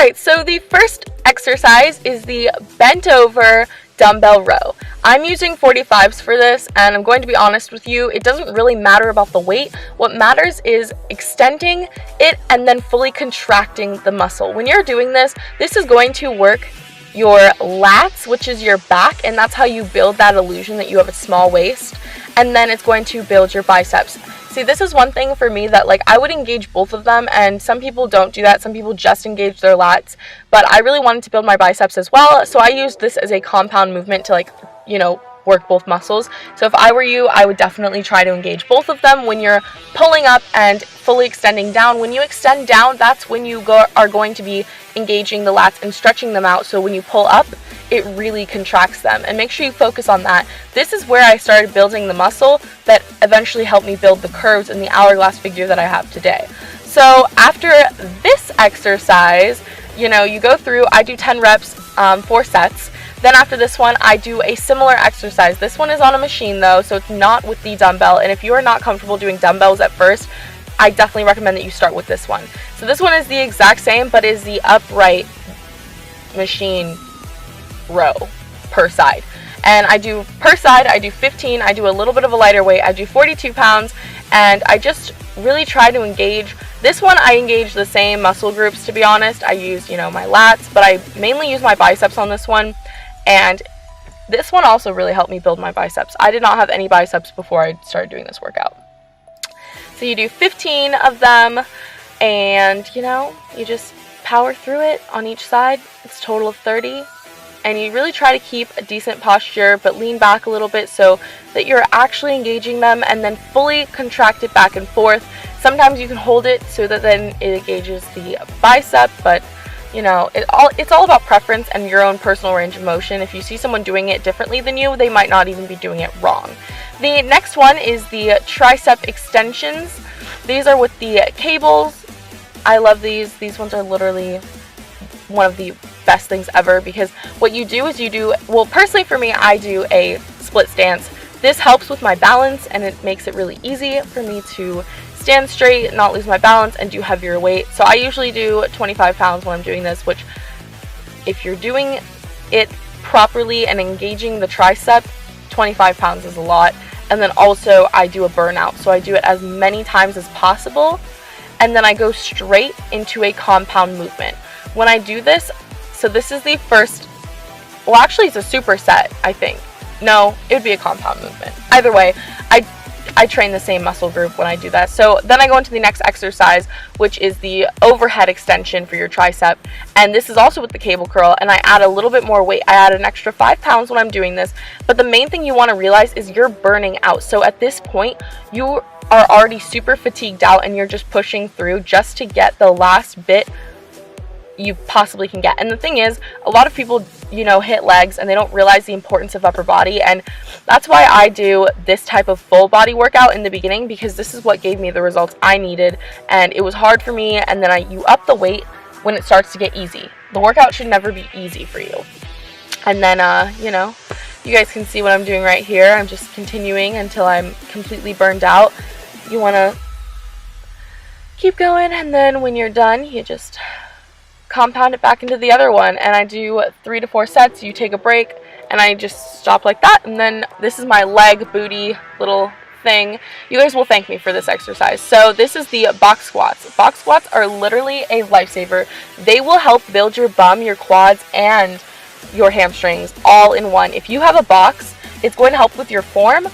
Alright, so the first exercise is the bent over dumbbell row. I'm using 45s for this, and I'm going to be honest with you, it doesn't really matter about the weight. What matters is extending it and then fully contracting the muscle. When you're doing this, this is going to work your lats, which is your back, and that's how you build that illusion that you have a small waist, and then it's going to build your biceps. See, this is one thing for me that, like, I would engage both of them, and some people don't do that. Some people just engage their lats, but I really wanted to build my biceps as well, so I used this as a compound movement to, like, you know, work both muscles. So if I were you, I would definitely try to engage both of them when you're pulling up and fully extending down. When you extend down, that's when you are going to be engaging the lats and stretching them out, so when you pull up, it really contracts them, and make sure you focus on that. This is where I started building the muscle that eventually helped me build the curves and the hourglass figure that I have today. So after this exercise, you know, you go through, I do 10 reps, 4 sets. Then after this one, I do a similar exercise. This one is on a machine though, so it's not with the dumbbell, and if you are not comfortable doing dumbbells at first, I definitely recommend that you start with this one. So this one is the exact same, but is the upright machine row per side, and I do per side, I do 15, I do a little bit of a lighter weight, I do 42 pounds, and I just really try to engage. This one I engage the same muscle groups, to be honest. I use, you know, my lats, but I mainly use my biceps on this one, and this one also really helped me build my biceps. I did not have any biceps before I started doing this workout. So you do 15 of them, and you know, you just power through it on each side. It's a total of 30. And you really try to keep a decent posture, but lean back a little bit so that you're actually engaging them, and then fully contract it back and forth. Sometimes you can hold it so that then it engages the bicep, but you know, it's all about preference and your own personal range of motion. If you see someone doing it differently than you, they might not even be doing it wrong. The next one is the tricep extensions. These are with the cables. I love these. These ones are literally one of the best things ever, because what you do is well, personally for me, I do a split stance. This helps with my balance, and it makes it really easy for me to stand straight, not lose my balance, and do heavier weight. So I usually do 25 pounds when I'm doing this, which if you're doing it properly and engaging the tricep, 25 pounds is a lot. And then also I do a burnout, so I do it as many times as possible, and then I go straight into a compound movement. When I do this, so this is the first, well actually it's a superset, I think. No, it would be a compound movement. Either way, I train the same muscle group when I do that. So then I go into the next exercise, which is the overhead extension for your tricep. And this is also with the cable curl, and I add a little bit more weight. I add an extra 5 pounds when I'm doing this. But the main thing you want to realize is you're burning out. So at this point, you are already super fatigued out, and you're just pushing through just to get the last bit you possibly can get. And the thing is, a lot of people, you know, hit legs and they don't realize the importance of upper body, and that's why I do this type of full body workout in the beginning, because this is what gave me the results I needed, and it was hard for me. And then you up the weight when it starts to get easy. The workout should never be easy for you. And then you know, you guys can see what I'm doing right here. I'm just continuing until I'm completely burned out. You want to keep going, and then when you're done, you just compound it back into the other one. And I do 3 to 4 sets. You take a break, and I just stop like that. And then this is my leg booty little thing. You guys will thank me for this exercise. So this is the box squats. Box squats are literally a lifesaver. They will help build your bum, your quads, and your hamstrings all in one. If you have a box, it's going to help with your form,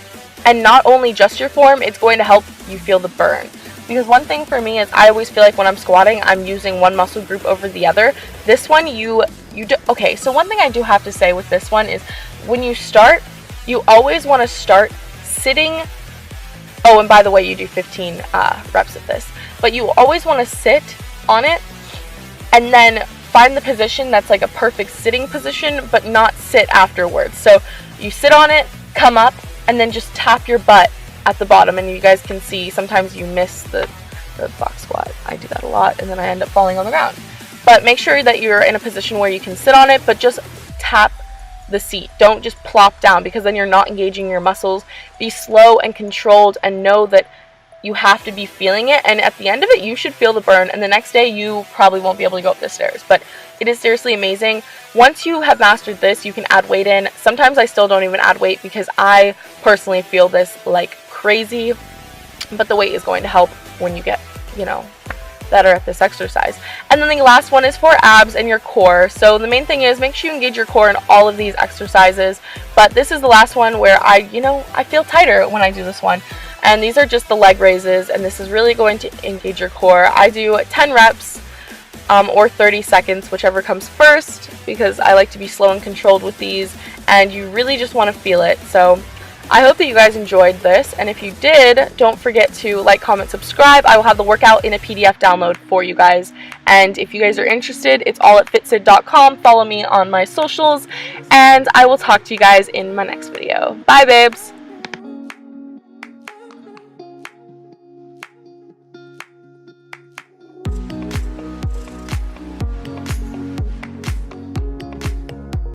and not only just your form, it's going to help you feel the burn. Because one thing for me is I always feel like when I'm squatting, I'm using one muscle group over the other. This one, you do. Okay, so one thing I do have to say with this one is when you start, you always want to start sitting. Oh, and by the way, you do 15 reps of this. But you always want to sit on it and then find the position that's like a perfect sitting position, but not sit afterwards. So you sit on it, come up, and then just tap your butt at the bottom. And you guys can see sometimes you miss the box squat. I do that a lot, and then I end up falling on the ground. But make sure that you're in a position where you can sit on it, but just tap the seat. Don't just plop down, because then you're not engaging your muscles. Be slow and controlled, and know that you have to be feeling it, and at the end of it you should feel the burn, and the next day you probably won't be able to go up the stairs. But it is seriously amazing. Once you have mastered this, you can add weight in. Sometimes I still don't even add weight because I personally feel this like crazy, but the weight is going to help when you get, you know, better at this exercise. And then the last one is for abs and your core. So the main thing is make sure you engage your core in all of these exercises, but this is the last one where I feel tighter when I do this one. And these are just the leg raises, and this is really going to engage your core. I do 10 reps or 30 seconds, whichever comes first, because I like to be slow and controlled with these, and you really just want to feel it. So I hope that you guys enjoyed this, and if you did, don't forget to like, comment, subscribe. I will have the workout in a PDF download for you guys, and if you guys are interested, it's all at fitsid.com. Follow me on my socials, and I will talk to you guys in my next video. Bye, babes!